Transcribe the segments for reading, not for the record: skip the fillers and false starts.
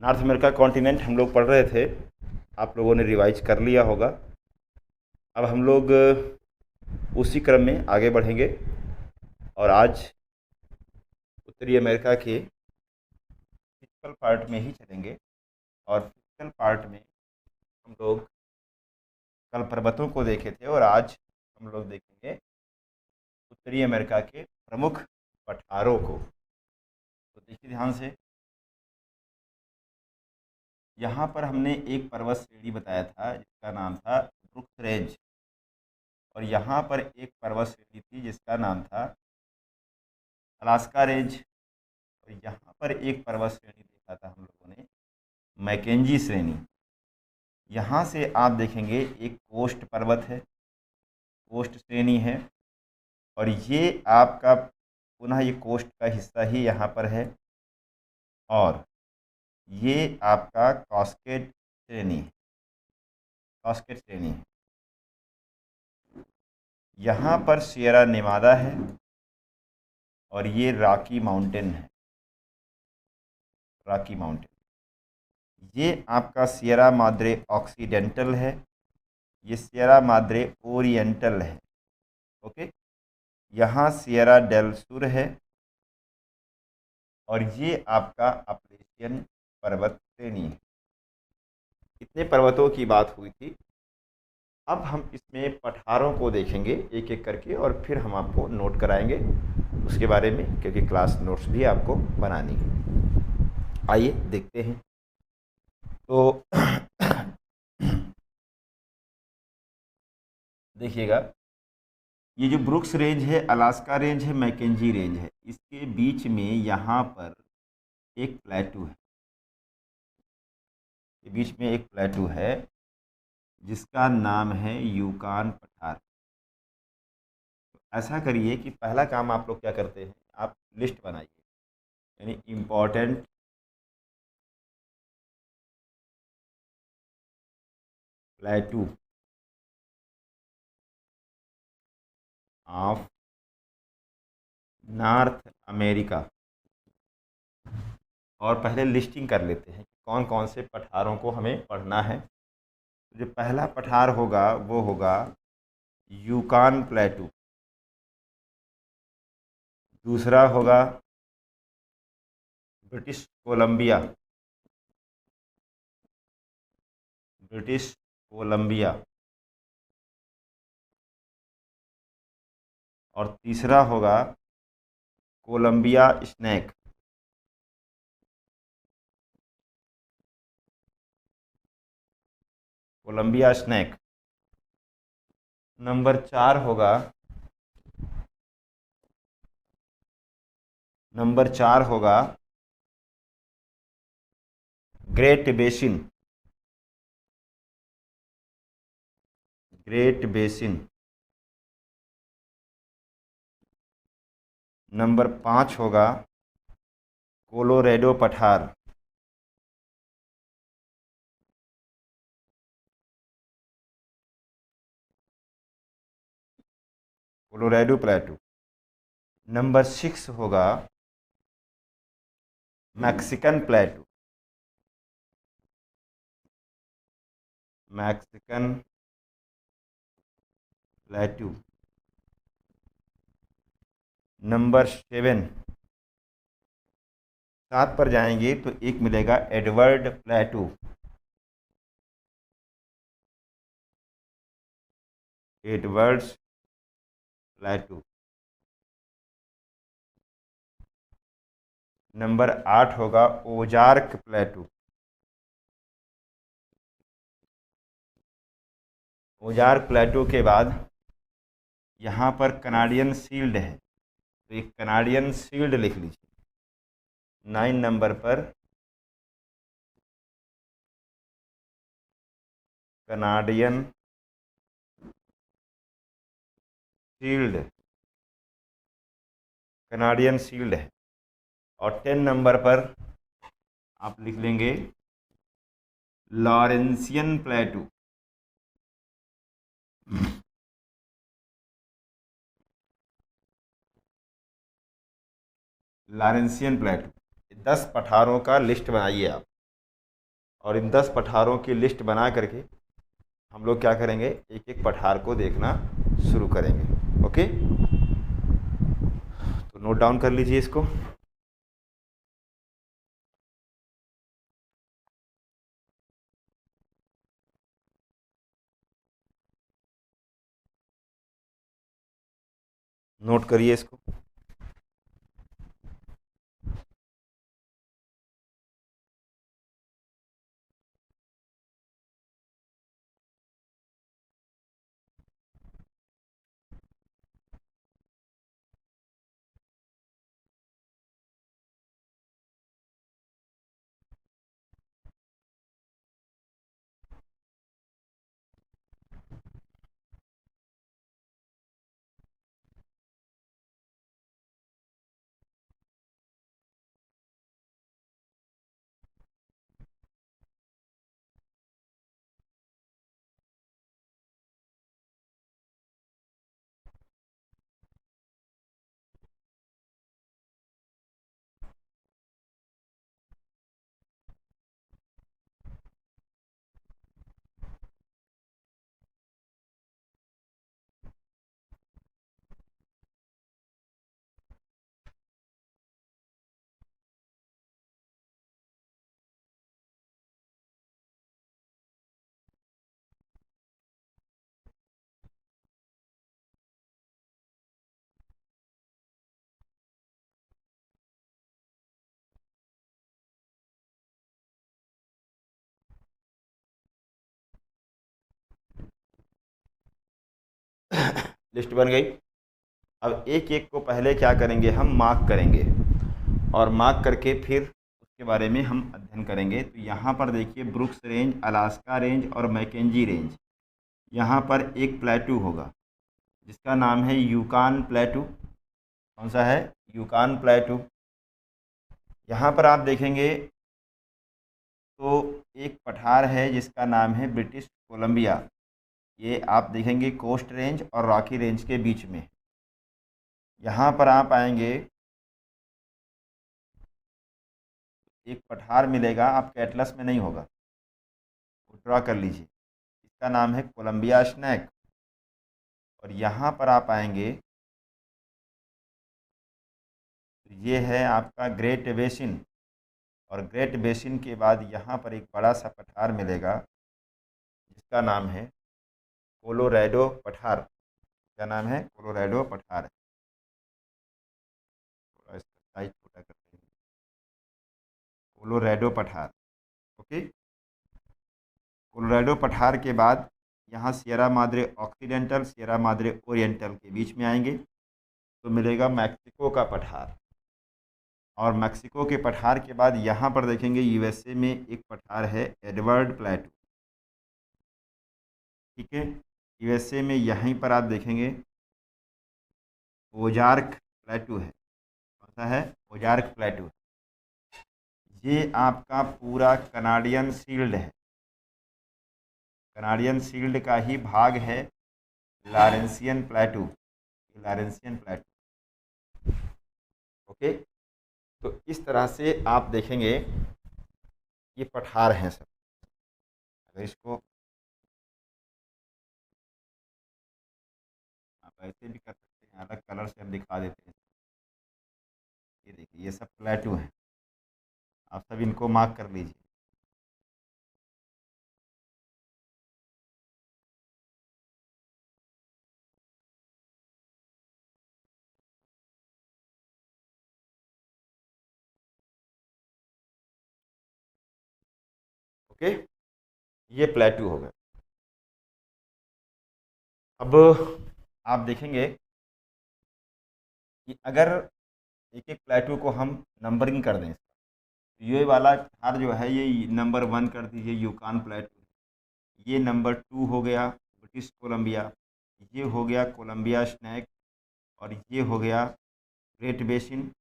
North America continent हम लोग पढ़ रहे थे, आप लोगों ने रिवाइज कर लिया होगा। अब हम लोग उसी क्रम में आगे बढ़ेंगे और आज उत्तरी अमेरिका के फिजिकल पार्ट में ही चलेंगे। और फिजिकल पार्ट में हम लोग कल पर्वतों को देखे थे और आज हम लोग देखेंगे उत्तरी अमेरिका के प्रमुख पठारों को। तो देखिए ध्यान से, यहाँ पर हमने एक पर्वत श्रेणी बताया था जिसका नाम था ब्रुक्स रेंज, और यहाँ पर एक पर्वत श्रेणी थी जिसका नाम था अलास्का रेंज, और यहाँ पर एक पर्वत श्रेणी देखा था हम लोगों ने मैकेंजी श्रेणी। यहाँ से आप देखेंगे एक कोस्ट पर्वत है, कोस्ट श्रेणी है, और ये आपका पुनः ये कोस्ट का हिस्सा ही यहाँ पर है, और ये आपका कास्केड श्रेणी है, कास्केड श्रेणी है। यहाँ पर सियरा नेवादा है और ये रॉकी माउंटेन है, रॉकी माउंटेन। ये आपका सियरा माद्रे ऑक्सीडेंटल है, ये सियरा माद्रे ओरिएंटल है। ओके, यहाँ सियरा डेल सुर है, और ये आपका अपलेशियन पर्वत श्रेणी है। इतने पर्वतों की बात हुई थी। अब हम इसमें पठारों को देखेंगे एक एक करके, और फिर हम आपको नोट कराएंगे उसके बारे में, क्योंकि क्लास नोट्स भी आपको बनानी है। आइए देखते हैं। तो देखिएगा, ये जो ब्रुक्स रेंज है, अलास्का रेंज है, मैकेंजी रेंज है, इसके बीच में यहाँ पर एक प्लेटू है, ये बीच में एक प्लेटू है जिसका नाम है यूकान पठार। तो ऐसा करिए कि पहला काम आप लोग क्या करते हैं, आप लिस्ट बनाइए, यानी इम्पोर्टेंट प्लेटू ऑफ नॉर्थ अमेरिका, और पहले लिस्टिंग कर लेते हैं कि कौन कौन से पठारों को हमें पढ़ना है। तो जो पहला पठार होगा वो होगा यूकान प्लेटू, दूसरा होगा ब्रिटिश कोलंबिया, ब्रिटिश कोलंबिया, और तीसरा होगा Columbia snake, Columbia snake. Number चार होगा great basin, great basin. Number पाँच होगा कोलोरेडो पठार, कोलोरेडो प्लेटू। नंबर सिक्स होगा Mexican plateau, Mexican plateau. Number seven, सात पर जाएंगे तो एक मिलेगा Edward plateau, Edwards plateau. Number आठ होगा ओजार्क प्लेटू, ओजार्क प्लेटू के बाद यहाँ पर कनाडियन शील्ड है, तो एक कनाडियन शील्ड लिख लीजिए। 9 नंबर पर कनाडियन शील्ड, कनाडियन शील्ड है। और 10 नंबर पर आप लिख लेंगे लॉरेंसियन प्लेटू, लॉरेंसियन प्लेटू। 10 पठारों का लिस्ट बनाइए आप। और इन 10 पठारों की लिस्ट बना करके हम लोग क्या करेंगे, एक एक पठार को देखना शुरू करेंगे। ओके, तो नोट डाउन कर लीजिए इसको। नोट करिए इसको। लिस्ट बन गई। अब एक एक को पहले क्या करेंगे, हम मार्क करेंगे और मार्क करके फिर उसके बारे में हम अध्ययन करेंगे। तो यहाँ पर देखिए, ब्रुक्स रेंज, अलास्का रेंज और मैकेंजी रेंज, यहाँ पर एक प्लेटू होगा जिसका नाम है यूकान प्लेटू। कौन सा है, यूकान प्लेटू। यहाँ पर आप देखेंगे तो एक पठार है जिसका नाम है ब्रिटिश कोलंबिया। ये आप देखेंगे कोस्ट रेंज और रॉकी रेंज के बीच में। यहाँ पर आप आएंगे, एक पठार मिलेगा, आपके एटलस में नहीं होगा, वो ड्रा कर लीजिए। इसका नाम है कोलंबिया स्नैक। और यहाँ पर आप आएंगे तो ये है आपका ग्रेट बेसिन। और ग्रेट बेसिन के बाद यहाँ पर एक बड़ा सा पठार मिलेगा जिसका नाम है कोलोराडो पठार। क्या नाम है, कोलोराडो पठार है। थोड़ा इसका साइज छोटा करते हैं, कोलोराडो पठार। ओके, कोलोराडो पठार के बाद यहाँ Sierra Madre occidental, Sierra Madre oriental के बीच में आएंगे तो मिलेगा मैक्सिको का पठार। और मैक्सिको के पठार के बाद यहाँ पर देखेंगे यूएसए में एक पठार है एडवर्ड प्लेटू। ठीक है, यूएसए में यहीं पर आप देखेंगे ओजार्क प्लेटू है। कौन सा है, ओजार्क प्लेटू। ये आपका पूरा कनाडियन शील्ड है, कनाडियन शील्ड का ही भाग है लॉरेंसियन प्लेटू, लॉरेंसियन प्लेटू। ओके, तो इस तरह से आप देखेंगे ये पठार हैं सब। अगर इसको आप ऐसे भी कर सकते हैं, अलग कलर से हम दिखा देते हैं। ये देखिए, ये सब प्लेटू हैं, आप सब इनको मार्क कर लीजिए। ओके, ये प्लेटू हो गए। अब आप देखेंगे कि अगर एक एक प्लेटू को हम नंबरिंग कर दें, तो ये वाला पठार जो है ये नंबर 1 कर दीजिए, यूकान प्लेटू। ये नंबर 2 हो गया ब्रिटिश कोलंबिया, ये हो गया कोलंबिया स्नैक, और ये हो गया ग्रेट बेसिन।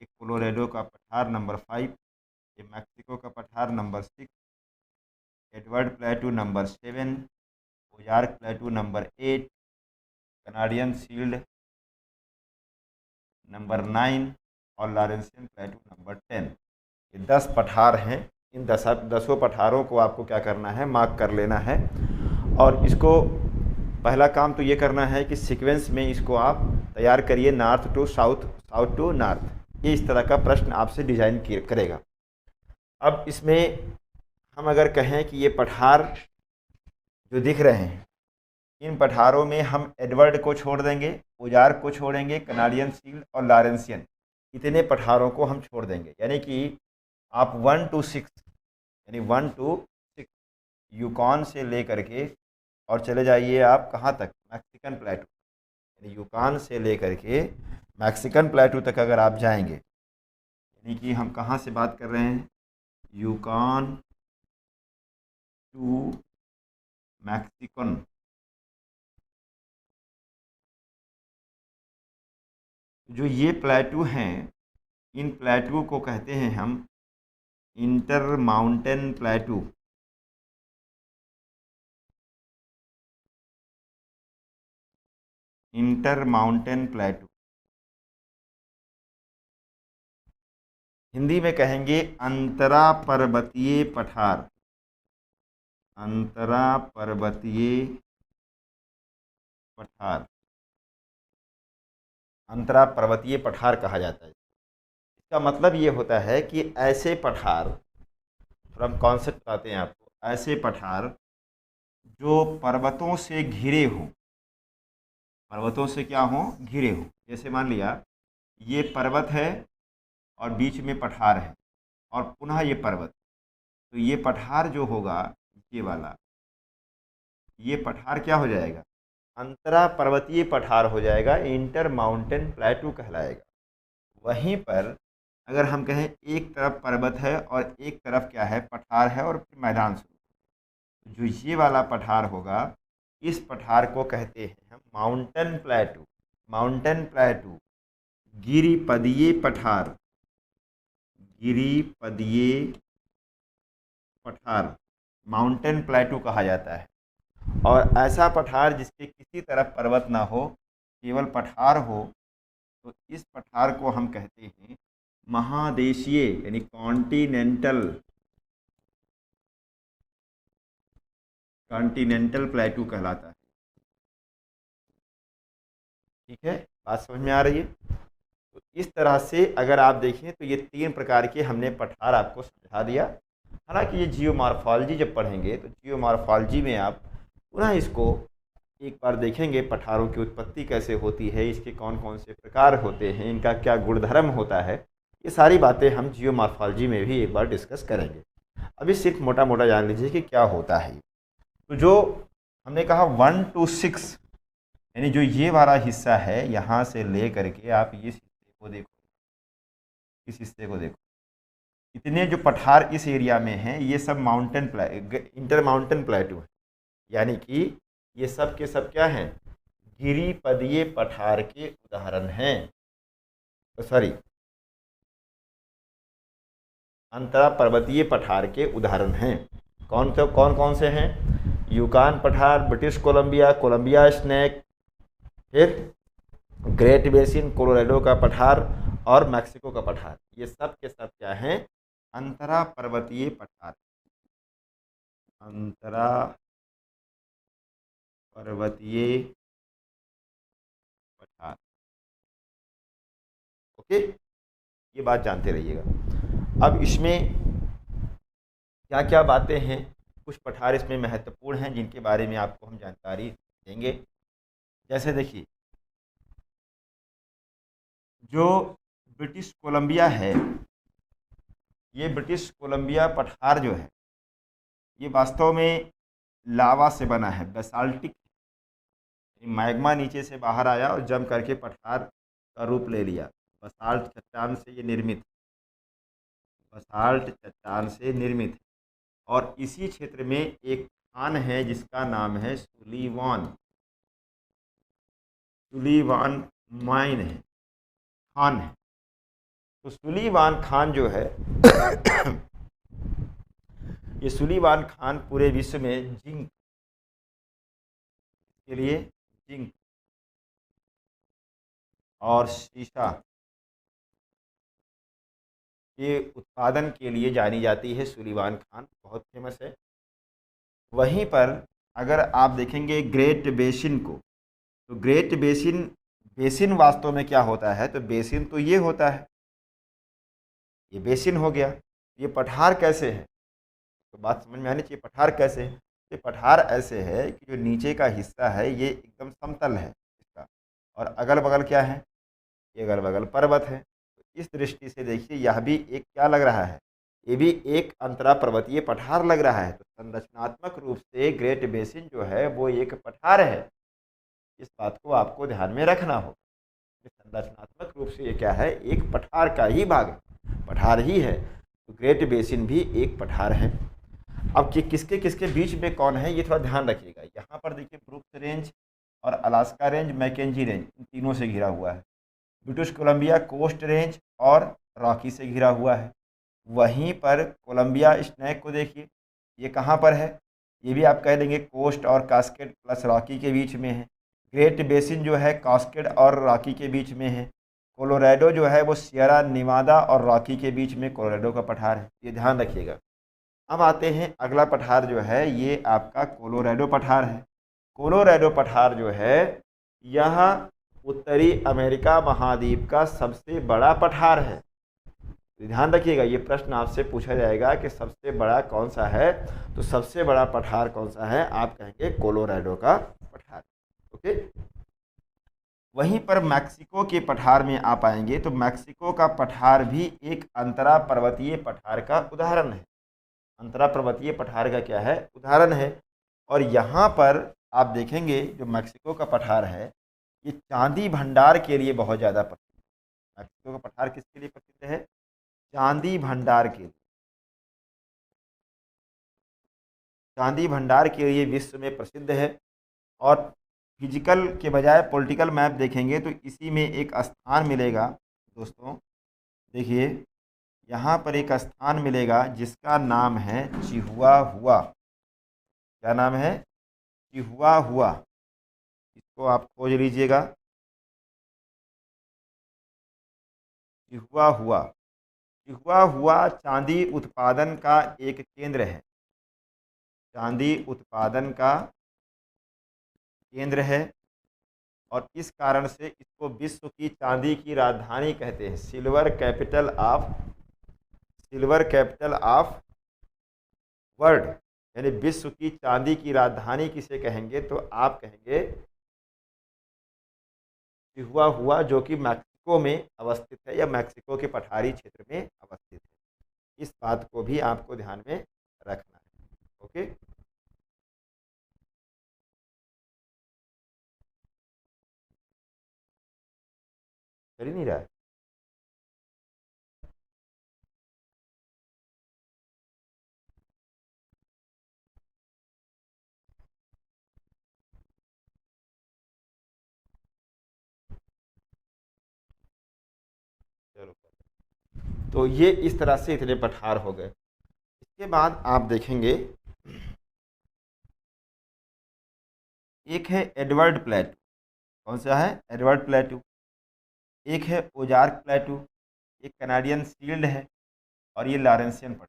ये कोलोराडो का पठार नंबर 5, ये मैक्सिको का पठार number 6, Edward प्लेटू number 7, Ozark प्लेटू number 8, Canadian shield number 9 और लॉरेंसियन प्लेटू नंबर 10। ये 10 पठार हैं इन दसों पठारों को आपको क्या करना है, मार्क कर लेना है। और इसको पहला काम तो ये करना है कि सीक्वेंस में इसको आप तैयार करिए, north to south, south to north. ये इस तरह का प्रश्न आपसे डिजाइन करेगा। अब इसमें हम अगर कहें कि ये पठार जो दिख रहे हैं, इन पठारों में हम एडवर्ड को छोड़ देंगे, उजार को छोड़ेंगे, कनाडियन सील्ड और लॉरेंसियन, इतने पठारों को हम छोड़ देंगे। यानी कि आप 1 to 6, यानी 1 to 6 यूकॉन से ले करके और चले जाइए आप कहाँ तक, मैक्सिकन प्लेटू। यानी यूकॉन से ले करके मैक्सिकन प्लेटू तक अगर आप जाएंगे, यानी कि हम कहाँ से बात कर रहे हैं, यूकॉन टू मैक्सिकन। जो ये प्लेटू हैं, इन प्लेटू को कहते हैं हम inter mountain प्लेटू। Inter mountain प्लेटू, Hindi में कहेंगे अंतरा पर्वतीय पठार। अंतरा पर्वतीय पठार, अंतरा पर्वतीय पठार कहा जाता है। इसका मतलब ये होता है कि ऐसे पठार, थोड़ा हम कॉन्सेप्ट बताते हैं आपको, ऐसे पठार जो पर्वतों से घिरे हों, पर्वतों से क्या हों, घिरे हों। जैसे मान लिया ये पर्वत है और बीच में पठार है और पुनः ये पर्वत, तो ये पठार जो होगा, ये वाला, ये पठार क्या हो जाएगा, अंतरा पर्वतीय पठार हो जाएगा, इंटर माउंटेन प्लेटू कहलाएगा। वहीं पर अगर हम कहें एक तरफ पर्वत है और एक तरफ क्या है, पठार है और फिर मैदान शुरू, जो ये वाला पठार होगा, इस पठार को कहते हैं हम माउंटेन प्लेटू। माउंटेन प्लेटू, गिरिपदीय पठार, गिरिपदीय पठार माउंटेन प्लेटू कहा जाता है। और ऐसा पठार जिसके किसी तरफ पर्वत ना हो, केवल पठार हो, तो इस पठार को हम कहते हैं महादेशीय, यानी कॉन्टिनेंटल, कॉन्टिनेंटल प्लेटू कहलाता है। ठीक है, बात समझ में आ रही है। तो इस तरह से अगर आप देखें तो ये 3 प्रकार के हमने पठार आपको समझा दिया। हालांकि ये जियोमॉर्फोलॉजी जब पढ़ेंगे तो जियोमॉर्फोलॉजी में आप पुनः इसको एक बार देखेंगे, पठारों की उत्पत्ति कैसे होती है, इसके कौन कौन से प्रकार होते हैं, इनका क्या गुणधर्म होता है, ये सारी बातें हम जियोमॉर्फोलॉजी में भी एक बार डिस्कस करेंगे। अभी सिर्फ मोटा मोटा जान लीजिए कि क्या होता है। तो जो हमने कहा 1 to 6, यानी जो ये वाला हिस्सा है, यहाँ से ले करके आप इस हिस्से को देखो, इस हिस्से को देखो, इतने जो पठार इस एरिया में हैं, ये सब माउंटेन इंटर माउंटेन प्लेटू है। यानी कि ये सब के सब क्या हैं, गिरिपदीय पठार के उदाहरण हैं, सॉरी, अंतरा पर्वतीय पठार के उदाहरण हैं। कौन कौन से हैं, यूकान पठार, ब्रिटिश कोलंबिया, कोलंबिया स्नेक, फिर ग्रेट बेसिन, कोलोराडो का पठार और मैक्सिको का पठार, ये सब के सब क्या हैं, अंतरा पर्वतीय पठार। अंतरा पर्वतीय पठार, ओके, ये बात जानते रहिएगा। अब इसमें क्या क्या बातें हैं, कुछ पठार इसमें महत्वपूर्ण हैं जिनके बारे में आपको हम जानकारी देंगे। जैसे देखिए, जो ब्रिटिश कोलंबिया है, ये ब्रिटिश कोलंबिया पठार जो है, ये वास्तव में लावा से बना है, बेसाल्टिक, मैग्मा नीचे से बाहर आया और जम करके पठार का रूप ले लिया। बसाल्ट चट्टान से ये निर्मित, बसाल्ट चट्टान से निर्मित है। और इसी क्षेत्र में एक खान है जिसका नाम है सुलीवान, सुलीवान माइन है, खान है। तो सुलीवान खान जो है ये सुलीवान खान पूरे विश्व में जिंक के लिए, जिंक और शीशा ये उत्पादन के लिए जानी जाती है, सुलीवान खान बहुत फेमस है। वहीं पर अगर आप देखेंगे ग्रेट बेसिन को, तो ग्रेट बेसिन, बेसिन वास्तव में क्या होता है, तो बेसिन तो ये होता है, ये बेसिन हो गया। ये पठार कैसे है, तो बात समझ में आनी चाहिए, पठार कैसे है। ये पठार ऐसे है कि जो नीचे का हिस्सा है ये एकदम समतल है इसका, और अगल बगल क्या है, ये अगल बगल पर्वत है। तो इस दृष्टि से देखिए यह भी एक क्या लग रहा है, ये भी एक अंतरा पर्वतीय पठार लग रहा है। तो संरचनात्मक रूप से ग्रेट बेसिन जो है वो एक पठार है, इस बात को आपको ध्यान में रखना होगा। संरचनात्मक रूप से ये क्या है, एक पठार का ही भाग है, पठार ही है। तो ग्रेट बेसिन भी एक पठार है। अब कि किसके किसके बीच में कौन है, ये थोड़ा ध्यान रखिएगा। यहाँ पर देखिए ब्रुक्स रेंज और अलास्का रेंज, मैकेंजी रेंज, इन तीनों से घिरा हुआ है। ब्रिटिश कोलंबिया कोस्ट रेंज और रॉकी से घिरा हुआ है। वहीं पर कोलंबिया स्नैक को देखिए, ये कहाँ पर है, ये भी आप कह देंगे कोस्ट और कास्केड प्लस रॉकी के बीच में है। ग्रेट बेसिन जो है कास्केड और रॉकी के बीच में है। कोलोराडो जो है वो सियरा निवादा और रॉकी के बीच में कोलोराडो का पठार है, ये ध्यान रखिएगा। अब आते हैं अगला पठार जो है, ये आपका कोलोराडो पठार है। कोलोराडो पठार जो है यह उत्तरी अमेरिका महाद्वीप का सबसे बड़ा पठार है। तो ध्यान रखिएगा, ये प्रश्न आपसे पूछा जाएगा कि सबसे बड़ा कौन सा है, तो सबसे बड़ा पठार कौन सा है, आप कहेंगे कोलोराडो का पठार। ओके। वहीं पर मैक्सिको के पठार में आप आएंगे तो मैक्सिको का पठार भी एक अंतरा पर्वतीय पठार का उदाहरण है, अंतरा पर्वतीय पठार का क्या है, उदाहरण है। और यहाँ पर आप देखेंगे जो मैक्सिको का पठार है ये चांदी भंडार के लिए बहुत ज़्यादा प्रसिद्ध है। मैक्सिको का पठार किसके लिए प्रसिद्ध है, चांदी भंडार के लिए। चांदी भंडार के लिए विश्व में प्रसिद्ध है। और फिजिकल के बजाय पॉलिटिकल मैप देखेंगे तो इसी में एक स्थान मिलेगा दोस्तों, देखिए यहाँ पर एक स्थान मिलेगा जिसका नाम है चिहुआ हुआ। क्या नाम है, चिहुआ हुआ। इसको आप खोज लीजिएगा, चिहुआ हुआ। चिहुआ हुआ चांदी उत्पादन का एक केंद्र है, चांदी उत्पादन का केंद्र है। और इस कारण से इसको विश्व की चांदी की राजधानी कहते हैं, silver capital of, silver capital of world, यानी विश्व की चांदी की राजधानी किसे कहेंगे, तो आप कहेंगे चिहुआ हुआ, जो कि मैक्सिको में अवस्थित है या मैक्सिको के पठारी क्षेत्र में अवस्थित है। इस बात को भी आपको ध्यान में रखना है। ओके। चल ही नहीं रहा है। चलो, तो ये इस तरह से इतने पठार हो गए। इसके बाद आप देखेंगे एक है एडवर्ड प्लेटू। कौन सा है, एडवर्ड प्लेटू। एक है ओजार्क प्लेटू, एक कनाडियन शील्ड है, और ये लॉरेंसियन पठार।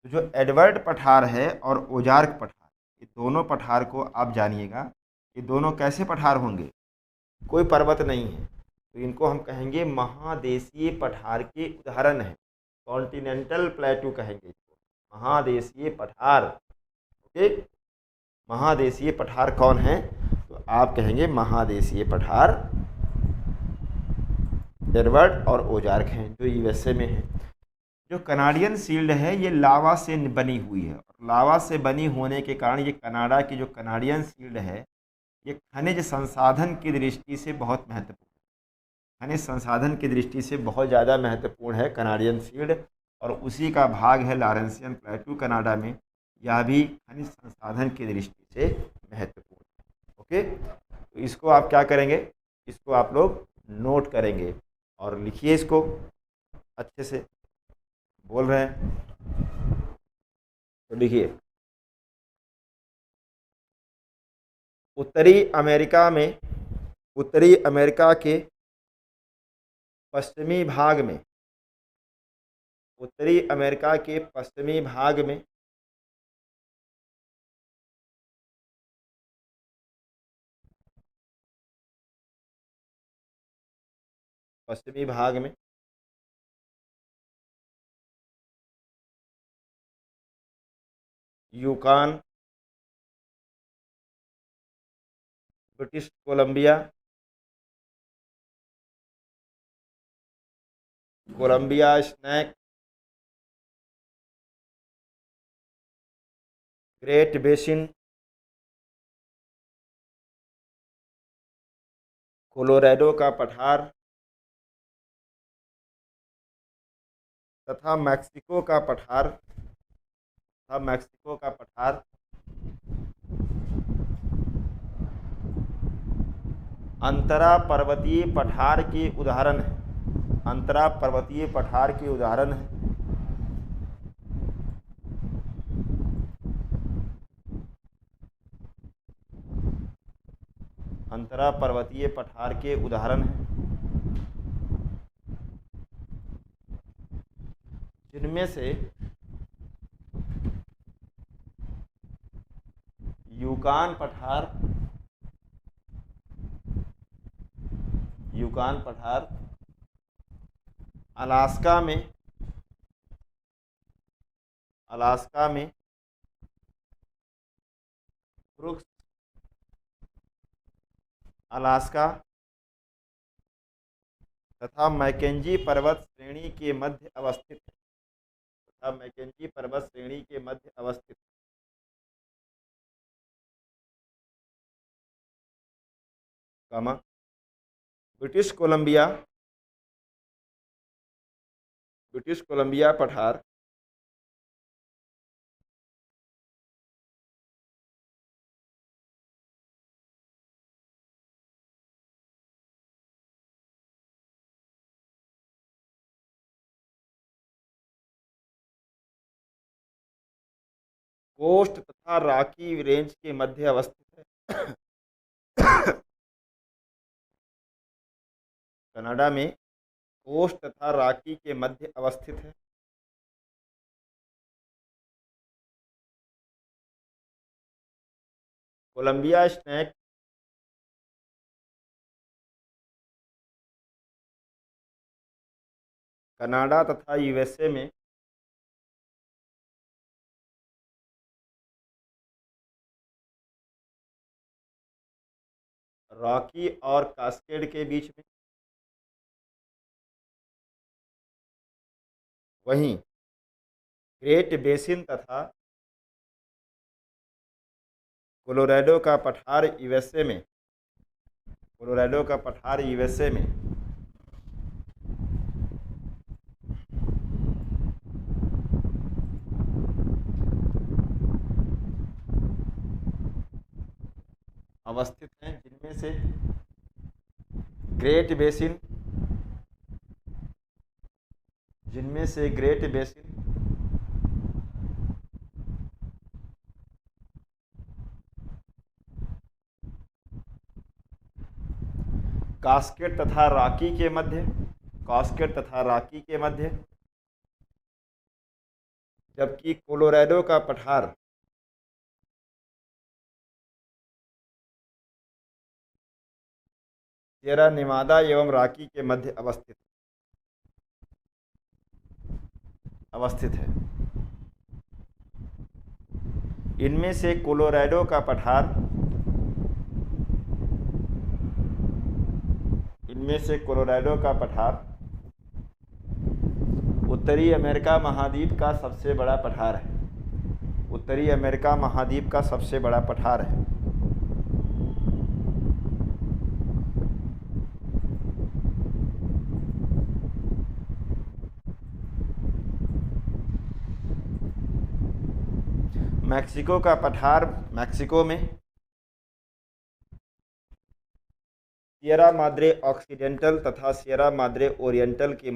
तो जो एडवर्ड पठार है और ओजार्क पठार, ये दोनों पठार को आप जानिएगा, ये दोनों कैसे पठार होंगे, कोई पर्वत नहीं है, तो इनको हम कहेंगे महादेशीय पठार के उदाहरण है। कॉन्टिनेंटल प्लेटू कहेंगे इसको, महादेशीय पठार। ओके। महादेशीय पठार कौन है, तो आप कहेंगे महादेशीय पठार एडवर्ड और ओजार्क हैं, जो यूएसए में है। जो कनाडियन शील्ड है ये लावा से बनी हुई है, और लावा से बनी होने के कारण ये कनाडा की जो कनाडियन शील्ड है ये खनिज संसाधन की दृष्टि से बहुत महत्वपूर्ण है, खनिज संसाधन की दृष्टि से बहुत ज़्यादा महत्वपूर्ण है कनाडियन शील्ड। और उसी का भाग है लॉरेंसियन प्लेटू कनाडा में, यह भी खनिज संसाधन की दृष्टि से महत्वपूर्ण है। ओके। तो इसको आप क्या करेंगे, इसको आप लोग नोट करेंगे और लिखिए इसको अच्छे से, बोल रहे हैं तो लिखिए। उत्तरी अमेरिका में, उत्तरी अमेरिका के पश्चिमी भाग में उत्तरी अमेरिका के पश्चिमी भाग में, पश्चिमी भाग में Yukon, British Columbia, Columbia Snake, Great Basin, Colorado का पठार तथा मैक्सिको का पठार, अंतरा पर्वतीय पठार के उदाहरण है। अंतरा पर्वतीय पठार के उदाहरण है। अंतरा पर्वतीय पठार के उदाहरण हैं, जिनमें से यूकान पठार अलास्का में ब्रुक्स अलास्का तथा मैकेंजी पर्वत श्रेणी के मध्य अवस्थित है। कमा ब्रिटिश कोलंबिया पठार कोस्ट तथा रॉकी रेंज के मध्य अवस्थित है। कनाडा में कोस्ट तथा रॉकी के मध्य अवस्थित है। कोलंबिया स्नैक कनाडा तथा यूएसए में रॉकी और कास्केड के बीच में, वहीं ग्रेट बेसिन तथा कोलोराडो का पठार यूएसए में अवस्थित हैं, जिनमें से ग्रेट बेसिन कास्केड तथा रॉकी के मध्य, जबकि कोलोराडो का पठार सियरा नेवादा एवं रॉकी के मध्य अवस्थित है। इनमें से कोलोराडो का पठार उत्तरी अमेरिका महाद्वीप का सबसे बड़ा पठार है। मैक्सिको का पठार मैक्सिको में सियरा माद्रे ऑक्सीडेंटल तथा सियरा माद्रे ओरिएंटल के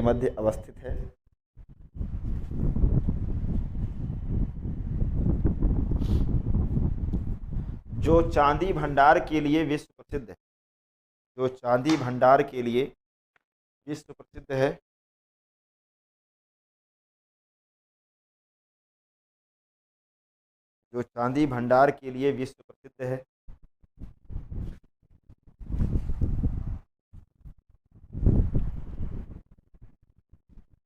मध्य अवस्थित है। जो चांदी भंडार के लिए विश्व प्रसिद्ध है। जो चांदी भंडार के लिए विश्व प्रसिद्ध है। जो चांदी भंडार के लिए विश्व प्रसिद्ध है।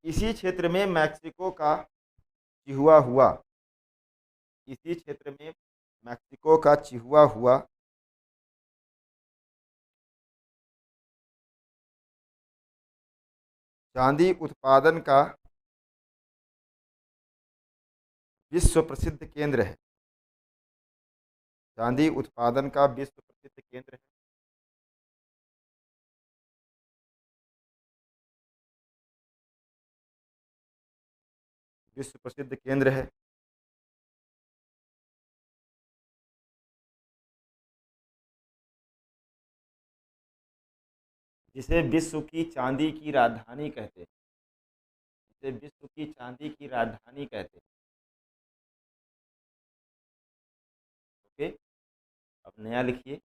इसी क्षेत्र में मैक्सिको का चिहुआ हुआ। इसी क्षेत्र में मैक्सिको का चिहुआ हुआ चांदी उत्पादन का विश्व प्रसिद्ध केंद्र है। चांदी उत्पादन का विश्व प्रसिद्ध केंद्र है। विश्व प्रसिद्ध केंद्र है। जिसे विश्व की चांदी की राजधानी कहते हैं। जिसे विश्व की चांदी की राजधानी कहते हैं। ओके, अब नया लिखिए।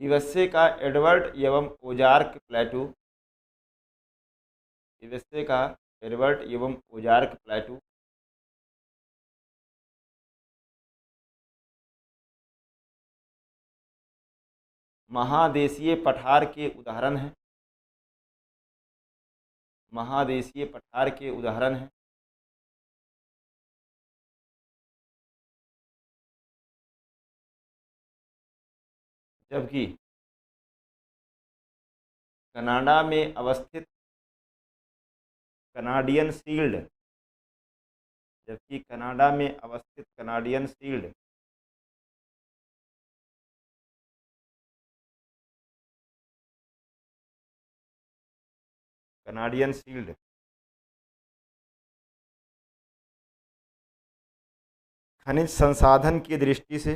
यूएसए का एडवर्ड एवं ओजार्क प्लेटू। यूएसए का एडवर्ड एवं ओजार्क प्लेटू महादेशीय पठार के उदाहरण हैं। महादेशीय पठार के उदाहरण हैं। जबकि कनाडा में अवस्थित कनाडियन शील्ड। जबकि कनाडा में अवस्थित कनाडियन शील्ड कनाडियन शील्ड खनिज संसाधन की दृष्टि से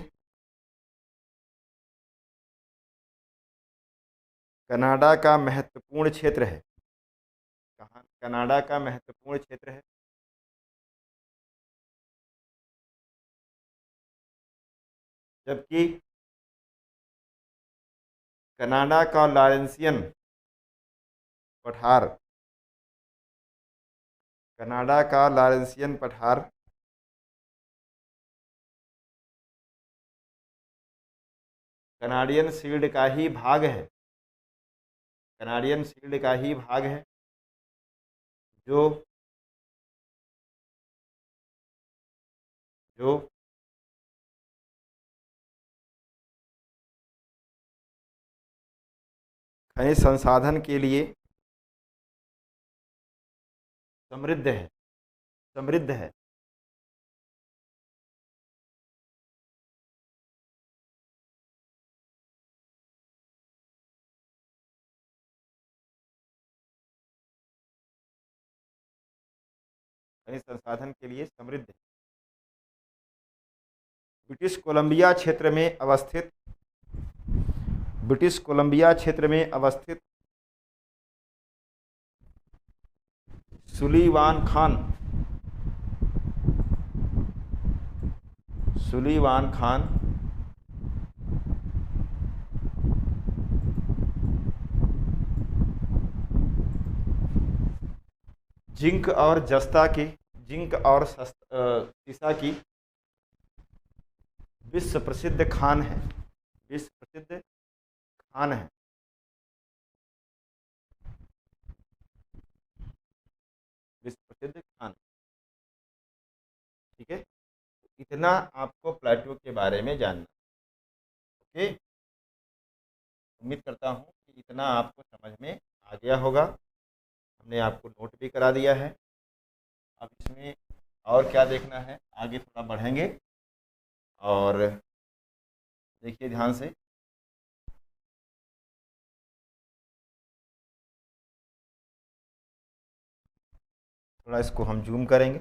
कनाडा का महत्वपूर्ण क्षेत्र है। कहाँ कनाडा का महत्वपूर्ण क्षेत्र है। जबकि कनाडा का लॉरेंसियन पठार कनाडा का लॉरेंसियन पठार कनाडियन शील्ड का ही भाग है। कनाडियन शील्ड का ही भाग है जो जो खनिज संसाधन के लिए समृद्ध है। समृद्ध है। खनिज संसाधन के लिए समृद्ध है। ब्रिटिश कोलंबिया क्षेत्र में अवस्थित ब्रिटिश कोलंबिया क्षेत्र में अवस्थित सुलीवान खान सुलीवान खान जिंक और जस्ता की जिंक और सीसा की विश्व प्रसिद्ध खान है। विश्व प्रसिद्ध खान है। विश्व प्रसिद्ध खान। ठीक है, इतना आपको प्लेटो के बारे में जानना। ओके, उम्मीद करता हूँ कि इतना आपको समझ में आ गया होगा। हमने आपको नोट भी करा दिया है। अब इसमें और क्या देखना है, आगे थोड़ा बढ़ेंगे और देखिए ध्यान से। थोड़ा इसको हम जूम करेंगे।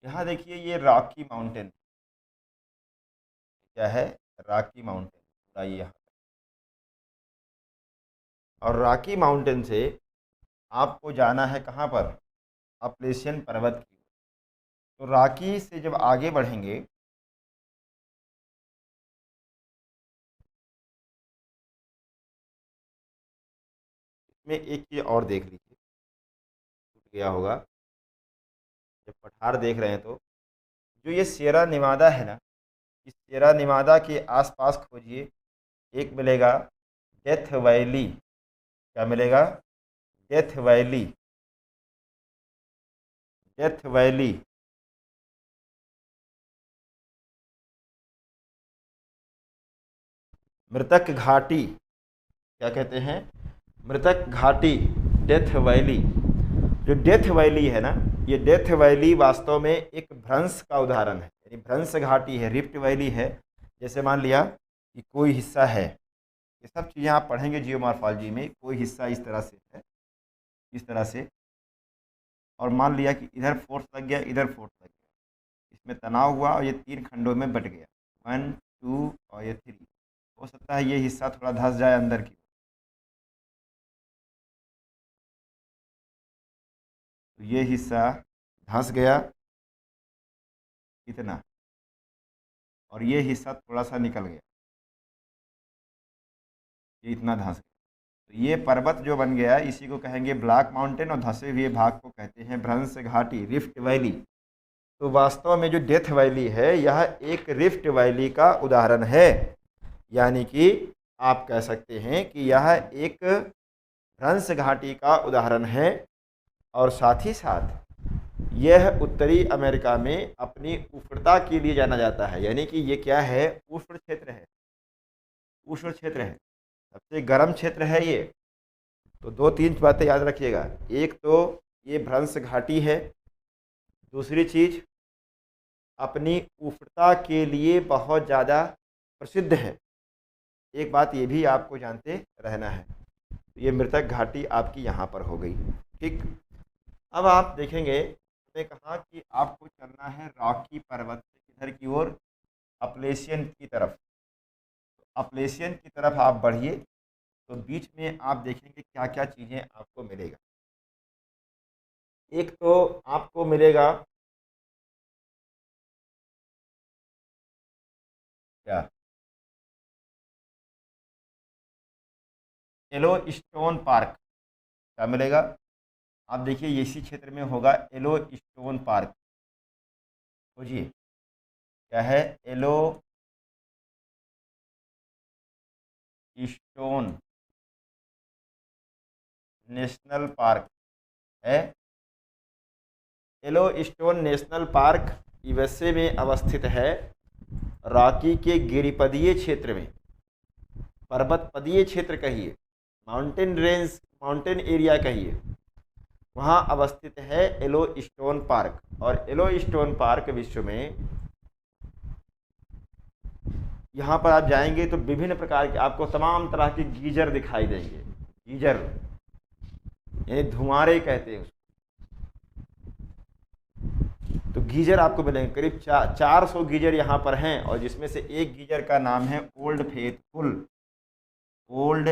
यहाँ देखिए, ये रॉकी माउंटेन। क्या है, रॉकी माउंटेन पूरा ये यहाँ। और रॉकी माउंटेन से आपको जाना है कहाँ पर, अपलेशियन पर्वत की। तो रॉकी से जब आगे बढ़ेंगे, इसमें एक चीज़ और देख लीजिए, छूट गया होगा जब पठार देख रहे हैं तो, जो ये सियरा निवादा है ना, इस सियरा निवादा के आसपास खोजिए, एक मिलेगा डेथ वैली। क्या मिलेगा, डेथ वैली, डेथ वैली। मृतक घाटी, क्या कहते हैं, मृतक घाटी, डेथ वैली। जो डेथ वैली है ना, ये डेथ वैली वास्तव में एक भ्रंश का उदाहरण है, यानी भ्रंश घाटी है, रिफ्ट वैली है। जैसे मान लिया कि कोई हिस्सा है, ये सब चीज़ें आप पढ़ेंगे जियोमॉर्फोलॉजी में, कोई हिस्सा इस तरह से है, इस तरह से, और मान लिया कि इधर फोर्स लग गया, इधर फोर्स लग गया, इसमें तनाव हुआ और ये 3 खंडों में बट गया, 1 2 और ये 3। हो सकता है ये हिस्सा थोड़ा धंस जाए अंदर की, तो ये हिस्सा धंस गया इतना, और ये हिस्सा थोड़ा सा निकल गया, ये इतना धंस गया। तो ये पर्वत जो बन गया, इसी को कहेंगे ब्लैक माउंटेन, और धंसे हुए भाग को कहते हैं भ्रंश घाटी, रिफ्ट वैली। तो वास्तव में जो डेथ वैली है, यह एक रिफ्ट वैली का उदाहरण है, यानी कि आप कह सकते हैं कि यह एक भ्रंश घाटी का उदाहरण है। और साथ ही साथ यह उत्तरी अमेरिका में अपनी उष्णता के लिए जाना जाता है, यानी कि ये क्या है, उष्ण क्षेत्र है, उष्ण क्षेत्र है, सबसे गर्म क्षेत्र है ये। तो 2-3 बातें याद रखिएगा, एक तो ये भ्रंश घाटी है, दूसरी चीज़ अपनी उष्णता के लिए बहुत ज़्यादा प्रसिद्ध है। एक बात ये भी आपको जानते रहना है। तो ये मृतक घाटी आपकी यहाँ पर हो गई, ठीक। अब आप देखेंगे, मैंने कहा कि आपको चलना है रॉकी पर्वत से इधर की ओर, अपलेशियन की तरफ। तो अपलेशियन की तरफ आप बढ़िए, तो बीच में आप देखेंगे क्या क्या चीज़ें आपको मिलेगा। एक तो आपको मिलेगा क्या, येलो स्टोन पार्क। क्या मिलेगा, आप देखिए इसी क्षेत्र में होगा येलो स्टोन पार्क, खोजिए क्या है, येलो स्टोन नेशनल पार्क है। Yellow stone national park USA में अवस्थित है, रॉकी के गिरिपदीय क्षेत्र में, पर्वतपदीय क्षेत्र कहिए, माउंटेन रेंज, माउंटेन एरिया कहिए, वहाँ अवस्थित है येलो स्टोन पार्क। और येलो स्टोन पार्क विश्व में, यहाँ पर आप जाएंगे तो विभिन्न प्रकार के आपको तमाम तरह के गीजर दिखाई देंगे। गीजर यानी धुआंरे कहते हैं उसको। तो गीजर आपको मिलेंगे, करीब 400 गीजर यहाँ पर हैं, और जिसमें से एक गीजर का नाम है old faithful, old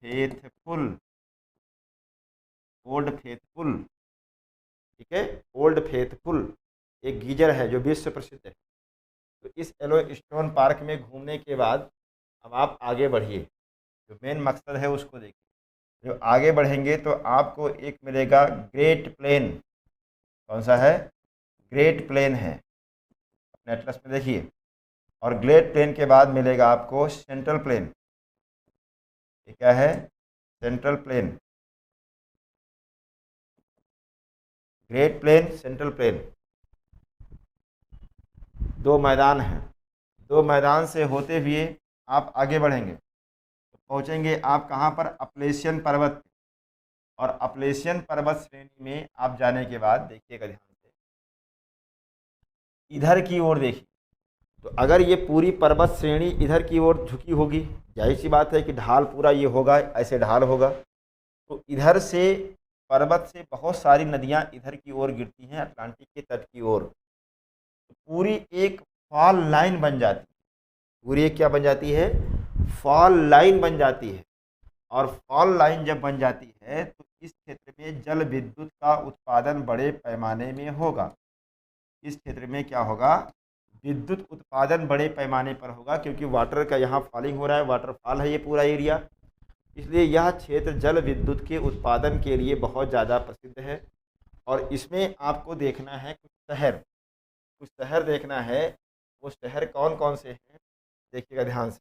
faithful, old faithful, ठीक है, ओल्ड फेथफुल एक गीजर है जो विश्व प्रसिद्ध है। तो इस येलो स्टोन पार्क में घूमने के बाद अब आप आगे बढ़िए, जो मेन मकसद है उसको देखिए। जो आगे बढ़ेंगे तो आपको एक मिलेगा ग्रेट प्लेन। कौन सा है, ग्रेट प्लेन है, अपने एटलस में देखिए। और ग्रेट प्लेन के बाद मिलेगा आपको सेंट्रल प्लेन। ये क्या है, central plain, great plain, central plain, दो मैदान हैं। दो मैदान से होते हुए आप आगे बढ़ेंगे तो पहुंचेंगे आप कहाँ पर, अपलेशियन पर्वत। और अपलेशियन पर्वत श्रेणी में आप जाने के बाद देखिएगा ध्यान से, इधर की ओर देखिए। तो अगर ये पूरी पर्वत श्रेणी इधर की ओर झुकी होगी, जाहिर सी बात है कि ढाल पूरा ये होगा, ऐसे ढाल होगा, तो इधर से पर्वत से बहुत सारी नदियाँ इधर की ओर गिरती हैं, अटलांटिक के तट की ओर। तो पूरी एक फॉल लाइन बन जाती है, पूरी एक क्या बन जाती है, फॉल लाइन बन जाती है। और फॉल लाइन जब बन जाती है तो इस क्षेत्र में जल विद्युत का उत्पादन बड़े पैमाने में होगा। इस क्षेत्र में क्या होगा, विद्युत उत्पादन बड़े पैमाने पर होगा, क्योंकि वाटर का यहाँ फॉलिंग हो रहा है, वाटरफॉल है ये पूरा एरिया, इसलिए यह क्षेत्र जल विद्युत के उत्पादन के लिए बहुत ज़्यादा प्रसिद्ध है। और इसमें आपको देखना है कुछ शहर देखना है। वो शहर कौन कौन से हैं, देखिएगा ध्यान से।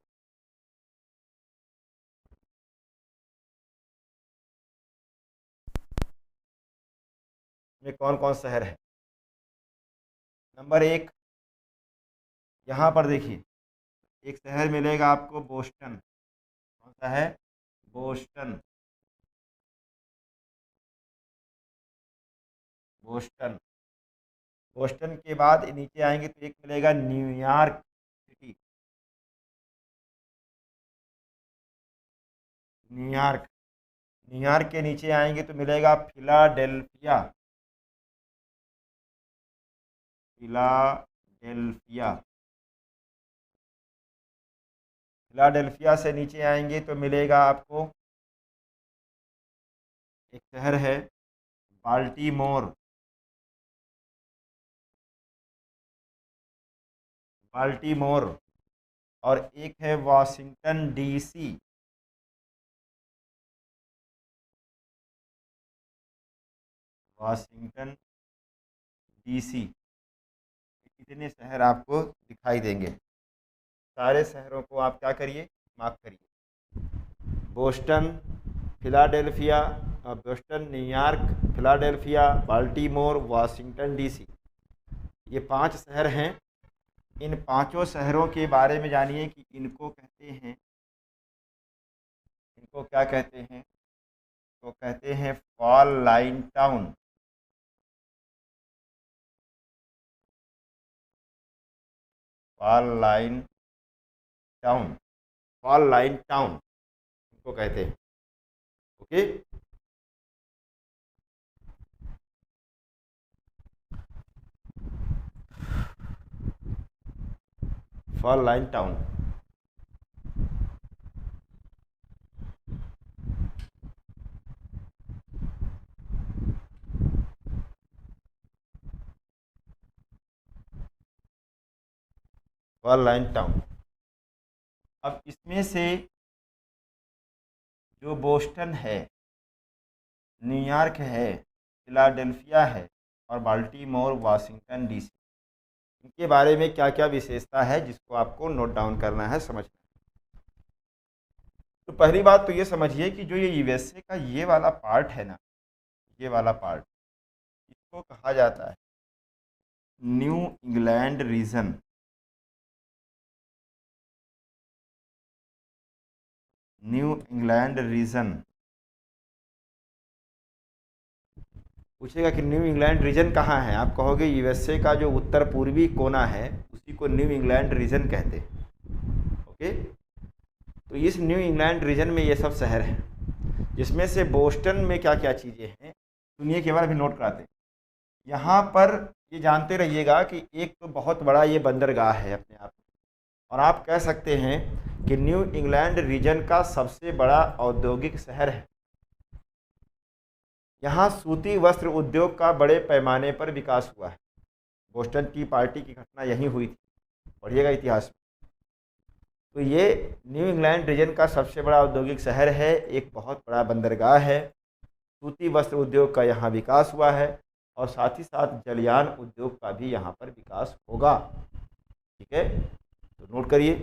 में कौन कौन शहर है। नंबर 1, यहाँ पर देखिए एक शहर मिलेगा आपको बोस्टन। कौन सा है, बोस्टन। बोस्टन बोस्टन के बाद नीचे आएंगे तो एक मिलेगा न्यूयॉर्क सिटी। न्यूयॉर्क न्यूयॉर्क के नीचे आएंगे तो मिलेगा फिलाडेल्फिया। फिलाडेल्फिया फिलाडेल्फिया से नीचे आएंगे तो मिलेगा आपको एक शहर है बाल्टीमोर। बाल्टीमोर और एक है वाशिंगटन डीसी। Washington DC. कितने शहर आपको दिखाई देंगे। सारे शहरों को आप क्या करिए, मार्क करिए। Boston, Philadelphia, Boston, New York, Philadelphia, Baltimore, Washington DC, ये 5 शहर हैं। इन पांचों शहरों के बारे में जानिए कि इनको क्या कहते हैं। तो कहते हैं fall line town. Fall line town fall line town इनको कहते हैं। Okay, fall line town. Fall line town. अब इसमें से जो बोस्टन है, न्यूयॉर्क है, फिलाडेल्फिया है और बाल्टीमोर, वाशिंगटन डीसी, इनके बारे में क्या क्या विशेषता है जिसको आपको नोट डाउन करना है, समझना है। तो पहली बात तो ये समझिए कि जो ये यूएसए का ये वाला पार्ट है ना, ये वाला पार्ट, इसको कहा जाता है New England region. New England region. पूछेगा कि न्यू इंग्लैंड रीजन कहाँ है, आप कहोगे यूएसए का जो उत्तर पूर्वी कोना है उसी को न्यू इंग्लैंड रीजन कहते हैं। ओके, तो इस न्यू इंग्लैंड रीजन में ये सब शहर हैं, जिसमें से बोस्टन में क्या क्या चीज़ें हैं सुनिए, केवल अभी नोट कराते हैं। यहाँ पर ये जानते रहिएगा कि एक तो बहुत बड़ा ये बंदरगाह है अपने आप में, और आप कह सकते हैं कि न्यू इंग्लैंड रीजन का सबसे बड़ा औद्योगिक शहर है। यहाँ सूती वस्त्र उद्योग का बड़े पैमाने पर विकास हुआ है। बोस्टन टी पार्टी की घटना यहीं हुई थी, पढ़िएगा इतिहास में। तो ये न्यू इंग्लैंड रीजन का सबसे बड़ा औद्योगिक शहर है, एक बहुत बड़ा बंदरगाह है, सूती वस्त्र उद्योग का यहाँ विकास हुआ है, और साथ ही साथ जलयान उद्योग का भी यहाँ पर विकास होगा। ठीक है, तो नोट करिए,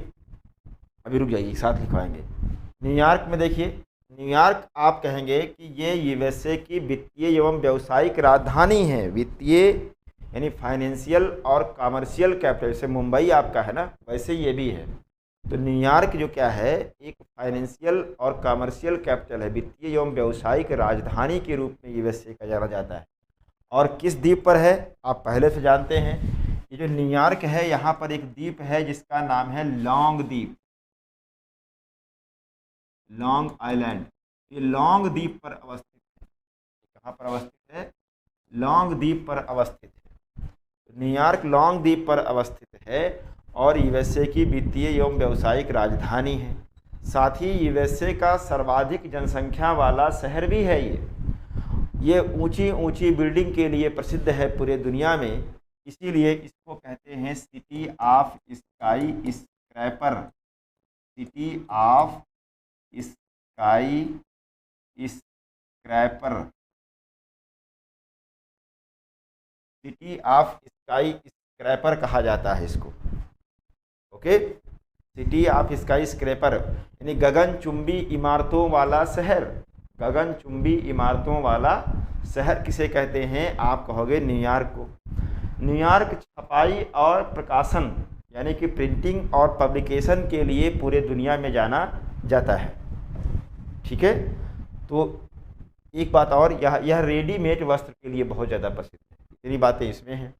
अभी रुक जाइए, साथ लिखवाएंगे। न्यूयॉर्क में देखिए, न्यूयॉर्क आप कहेंगे कि ये यूएसए की वित्तीय एवं व्यावसायिक राजधानी है। वित्तीय यानी फाइनेंशियल और कॉमर्शियल कैपिटल, जैसे मुंबई आपका है ना, वैसे ये भी है। तो न्यूयॉर्क जो क्या है, एक फाइनेंशियल और कॉमर्शियल कैपिटल है, वित्तीय एवं व्यावसायिक राजधानी के रूप में यूएसए का जाना जाता है। और किस द्वीप पर है, आप पहले से जानते हैं। ये जो न्यूयॉर्क है, यहाँ पर एक द्वीप है जिसका नाम है लॉन्ग द्वीप, लॉन्ग आइलैंड। ये लॉन्ग द्वीप पर अवस्थित है। कहाँ पर अवस्थित है, लॉन्ग द्वीप पर अवस्थित है। न्यूयॉर्क लॉन्ग द्वीप पर अवस्थित है, और यूएसए की वित्तीय एवं व्यावसायिक राजधानी है। साथ ही यूएसए का सर्वाधिक जनसंख्या वाला शहर भी है ये ऊंची ऊंची बिल्डिंग के लिए प्रसिद्ध है पूरे दुनिया में, इसीलिए इसको कहते हैं city of sky scraper. City of sky scraper. City of sky scraper कहा जाता है इसको। Okay, city of sky scraper यानी गगनचुंबी इमारतों वाला शहर। गगनचुंबी इमारतों वाला शहर किसे कहते हैं? आप कहोगे न्यूयॉर्क को। न्यूयॉर्क छपाई और प्रकाशन यानी कि प्रिंटिंग और पब्लिकेशन के लिए पूरे दुनिया में जाना जाता है। ठीक है, तो एक बात और, यह रेडीमेड वस्त्र के लिए बहुत ज़्यादा प्रसिद्ध है। इतनी बातें इसमें हैं।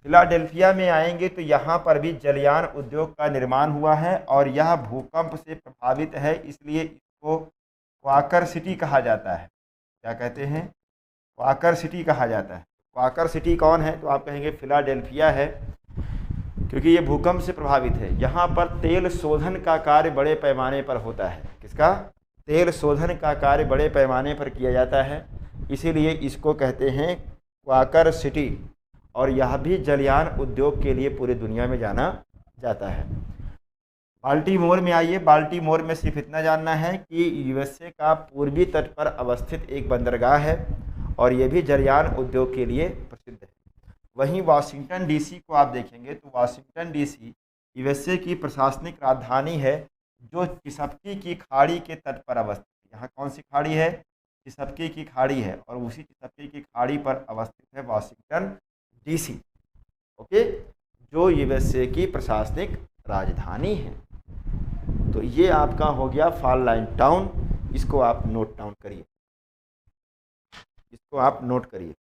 फिलाडेल्फिया में आएंगे तो यहाँ पर भी जलयान उद्योग का निर्माण हुआ है और यह भूकंप से प्रभावित है, इसलिए इसको क्वाकर सिटी कहा जाता है। क्या कहते हैं? क्वाकर सिटी कहा जाता है। क्वाकर सिटी कौन है? तो आप कहेंगे फिलाडेल्फिया है, क्योंकि ये भूकंप से प्रभावित है। यहाँ पर तेल शोधन का कार्य बड़े पैमाने पर होता है। किसका? तेल शोधन का कार्य बड़े पैमाने पर किया जाता है, इसीलिए इसको कहते हैं क्वाकर सिटी। और यह भी जलयान उद्योग के लिए पूरे दुनिया में जाना जाता है। बाल्टीमोर में आइए। बाल्टीमोर में सिर्फ इतना जानना है कि यूएसए का पूर्वी तट पर अवस्थित एक बंदरगाह है और यह भी जलयान उद्योग के लिए प्रसिद्ध है। वहीं वाशिंगटन डीसी को आप देखेंगे तो वाशिंगटन डीसी यूएसए की प्रशासनिक राजधानी है, जो चिसपकी की खाड़ी के तट पर अवस्थित है। यहाँ कौन सी खाड़ी है? चिसपकी की खाड़ी है, और उसी चिसपकी की खाड़ी पर अवस्थित है वाशिंगटन डीसी। ओके, जो यूएसए की प्रशासनिक राजधानी है। तो ये आपका हो गया फॉल लाइन टाउन। इसको आप नोट डाउन करिए, इसको आप नोट करिए।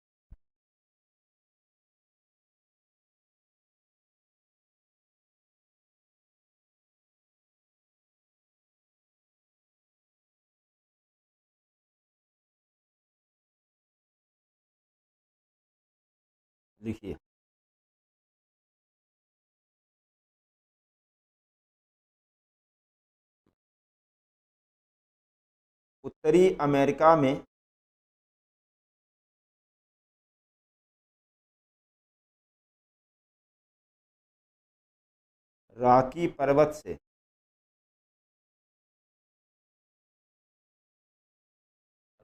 लिखिए। उत्तरी अमेरिका में रॉकी पर्वत से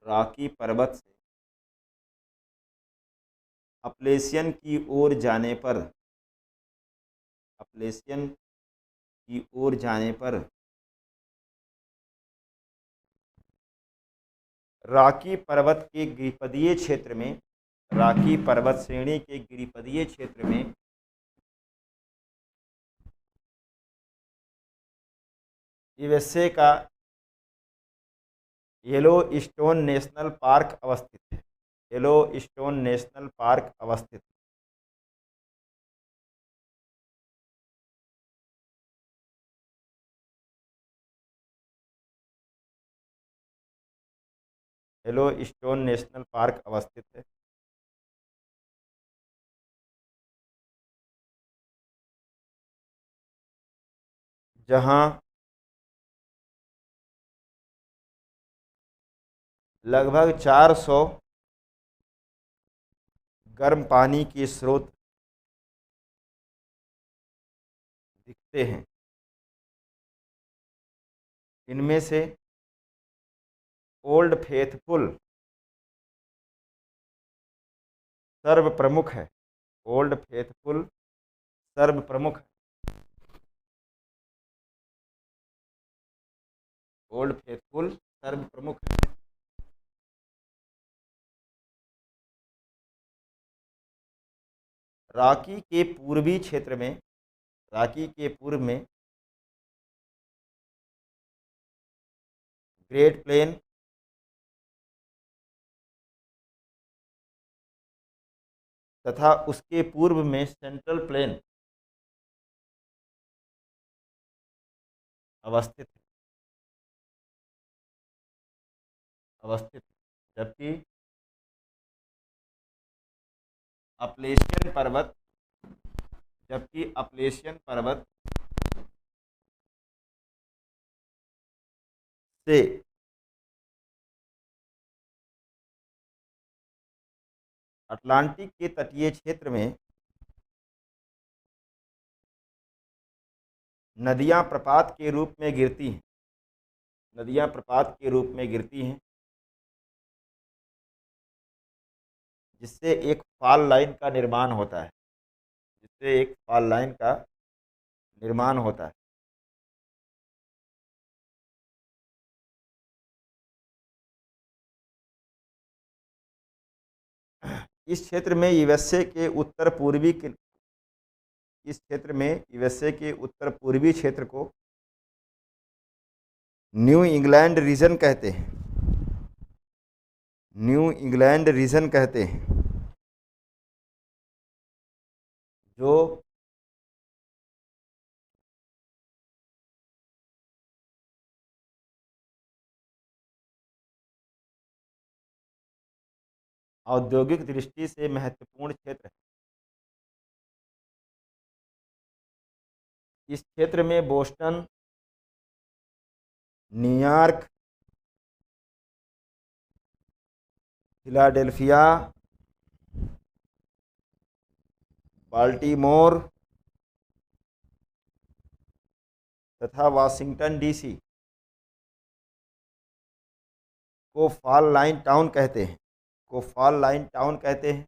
रॉकी पर्वत से अपलेशियन की ओर जाने पर अपलेशियन की ओर जाने पर रॉकी पर्वत के गिरिपदीय क्षेत्र में, रॉकी पर्वत श्रेणी के गिरिपदीय क्षेत्र में यूएसए का येलोस्टोन नेशनल पार्क अवस्थित है। येलोस्टोन नेशनल पार्क अवस्थित है। येलोस्टोन नेशनल पार्क अवस्थित है। जहां लगभग 400 गर्म पानी के स्रोत दिखते हैं। इनमें से ओल्ड फेथफुल सर्व प्रमुख है। ओल्ड फेथफुल सर्व प्रमुख है। ओल्ड फेथफुल सर्व प्रमुख है। रॉकी के पूर्वी क्षेत्र में, रॉकी के पूर्व में ग्रेट प्लेन तथा उसके पूर्व में सेंट्रल प्लेन अवस्थित अवस्थित जबकि अपलेशियन पर्वत जबकि अपलेशियन पर्वत से अटलांटिक के तटीय क्षेत्र में नदियां प्रपात के रूप में गिरती हैं, नदियां प्रपात के रूप में गिरती हैं, जिससे एक फॉल लाइन का निर्माण होता है, जिससे एक फॉल लाइन का निर्माण होता है। इस क्षेत्र में यूएसए के उत्तर पूर्वी के इस क्षेत्र में यूएसए के उत्तर पूर्वी क्षेत्र को न्यू इंग्लैंड रीजन कहते हैं, न्यू इंग्लैंड रीजन कहते हैं, जो औद्योगिक दृष्टि से महत्वपूर्ण क्षेत्र है। इस क्षेत्र में बोस्टन, न्यूयॉर्क, फिलाडेल्फिया, बाल्टीमोर तथा वाशिंगटन डीसी को फॉल लाइन टाउन कहते हैं, को फॉल लाइन टाउन कहते हैं।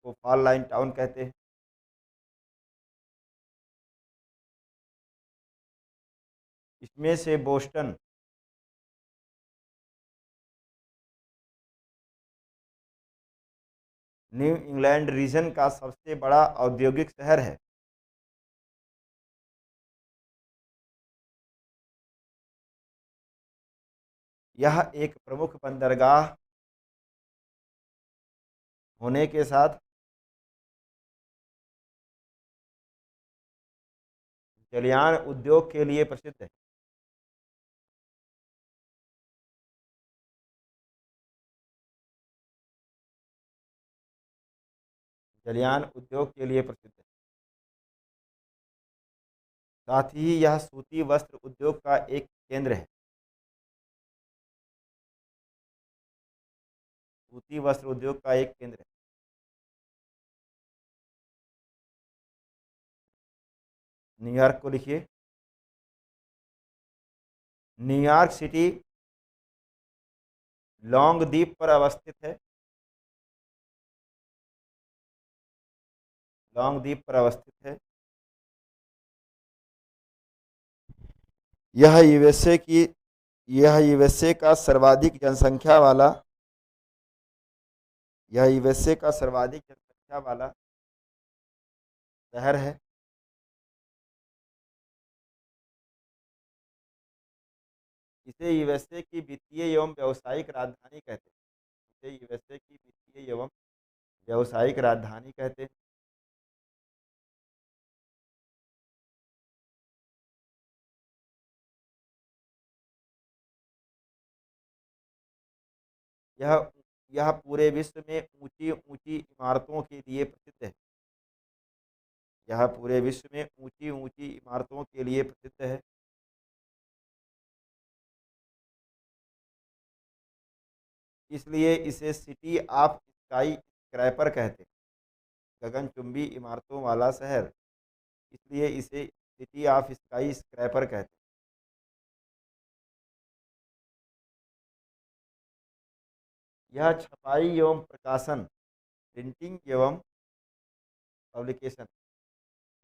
को फॉल लाइन टाउन कहते हैं। इसमें से बोस्टन न्यू इंग्लैंड रीजन का सबसे बड़ा औद्योगिक शहर है। यह एक प्रमुख बंदरगाह होने के साथ जलयान उद्योग के लिए प्रसिद्ध है। जलयान उद्योग के लिए प्रसिद्ध है। साथ ही यह सूती वस्त्र उद्योग का एक केंद्र है। सूती वस्त्र उद्योग का एक केंद्र है। न्यूयॉर्क को लिखिए। न्यूयॉर्क सिटी लॉन्ग द्वीप पर अवस्थित है। लॉन्ग द्वीप पर अवस्थित है। यह यूएसए की यह यूएसए का सर्वाधिक जनसंख्या वाला यह यूएसए का सर्वाधिक जनसंख्या वाला शहर है। इसे यूएसए की वित्तीय एवं व्यावसायिक राजधानी कहते हैं। इसे यूएसए की वित्तीय एवं व्यावसायिक राजधानी कहते हैं। यह यह पूरे विश्व में ऊंची ऊंची इमारतों के लिए प्रसिद्ध है। यह पूरे विश्व में ऊंची ऊंची इमारतों के लिए प्रसिद्ध है। इसलिए इसे सिटी ऑफ स्काई स्क्रैपर कहते हैं। गगनचुंबी इमारतों वाला शहर, इसलिए इसे सिटी ऑफ स्काई स्क्रैपर कहते हैं। यह छपाई एवं प्रकाशन, प्रिंटिंग एवं पब्लिकेशन,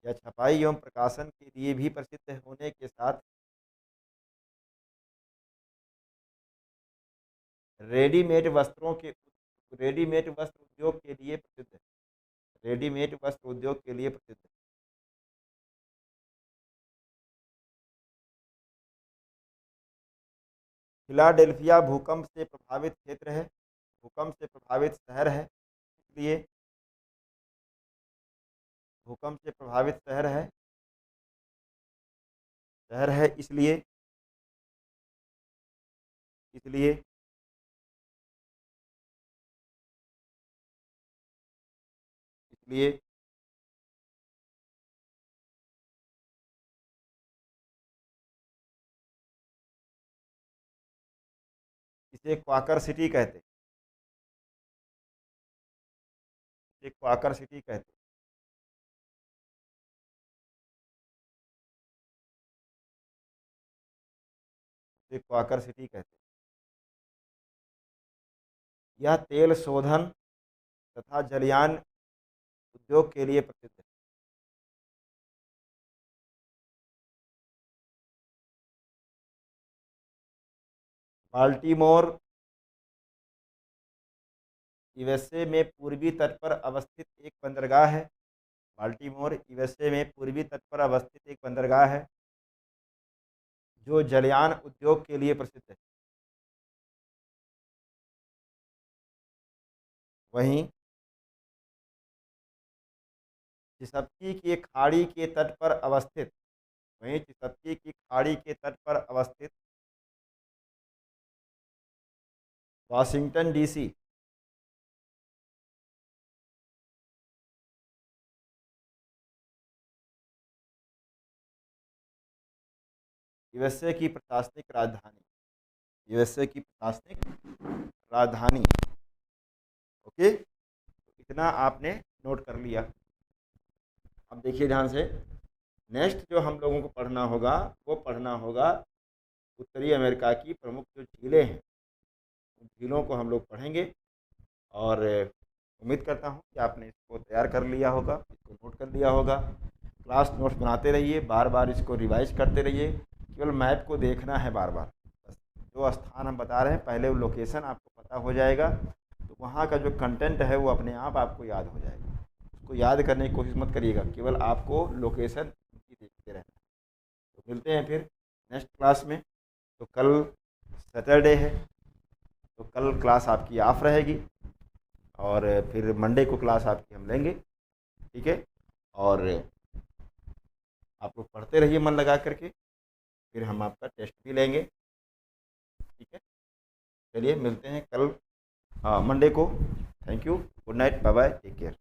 यह छपाई एवं प्रकाशन के लिए भी प्रसिद्ध होने के साथ रेडीमेड वस्त्रों के रेडीमेड वस्त्र उद्योग के लिए प्रसिद्ध है। रेडीमेड वस्त्र उद्योग के लिए प्रसिद्ध है। फिलाडेल्फिया भूकंप से प्रभावित क्षेत्र है, भूकंप से प्रभावित शहर है। इसलिए भूकंप से प्रभावित शहर है, इसलिए इसलिए इसलिए इसे क्वाकर सिटी कहते, इसे क्वाकर सिटी कहते। इसे क्वाकर सिटी कहते। यह तेल शोधन तथा जलयान उद्योग के लिए प्रसिद्ध है। बाल्टीमोर यूएसए में पूर्वी तट पर अवस्थित एक बंदरगाह है। बाल्टीमोर यूएसए में पूर्वी तट पर अवस्थित एक बंदरगाह है जो जलयान उद्योग के लिए प्रसिद्ध है। वहीं चिसप्पी की खाड़ी के तट पर अवस्थित वहीं चिसप्पी की खाड़ी के तट पर अवस्थित वाशिंगटन डीसी यूएसए की प्रशासनिक राजधानी, यूएसए की प्रशासनिक राजधानी। ओके, तो इतना आपने नोट कर लिया। अब देखिए ध्यान से, नेक्स्ट जो हम लोगों को पढ़ना होगा वो पढ़ना होगा उत्तरी अमेरिका की प्रमुख जो झीलें हैं, उन झीलों को हम लोग पढ़ेंगे। और उम्मीद करता हूँ कि आपने इसको तैयार कर लिया होगा, इसको नोट कर लिया होगा। क्लास नोट्स बनाते रहिए, बार बार इसको रिवाइज करते रहिए। केवल मैप को देखना है बार बार, बस जो स्थान हम बता रहे हैं पहले वो लोकेशन आपको पता हो जाएगा, तो वहाँ का जो कंटेंट है वो अपने आप आपको याद हो जाएगा। उसको याद करने की कोशिश मत करिएगा, केवल आपको लोकेशन की देखते रहना। तो मिलते हैं फिर नेक्स्ट क्लास में। तो कल सैटरडे है, तो कल क्लास आपकी ऑफ रहेगी और फिर मंडे को क्लास आपकी हम लेंगे, ठीक है। और आप लोग पढ़ते रहिए मन लगा करके, फिर हम आपका टेस्ट भी लेंगे, ठीक है। चलिए मिलते हैं कल मंडे को। Thank you, good night, bye bye, take care.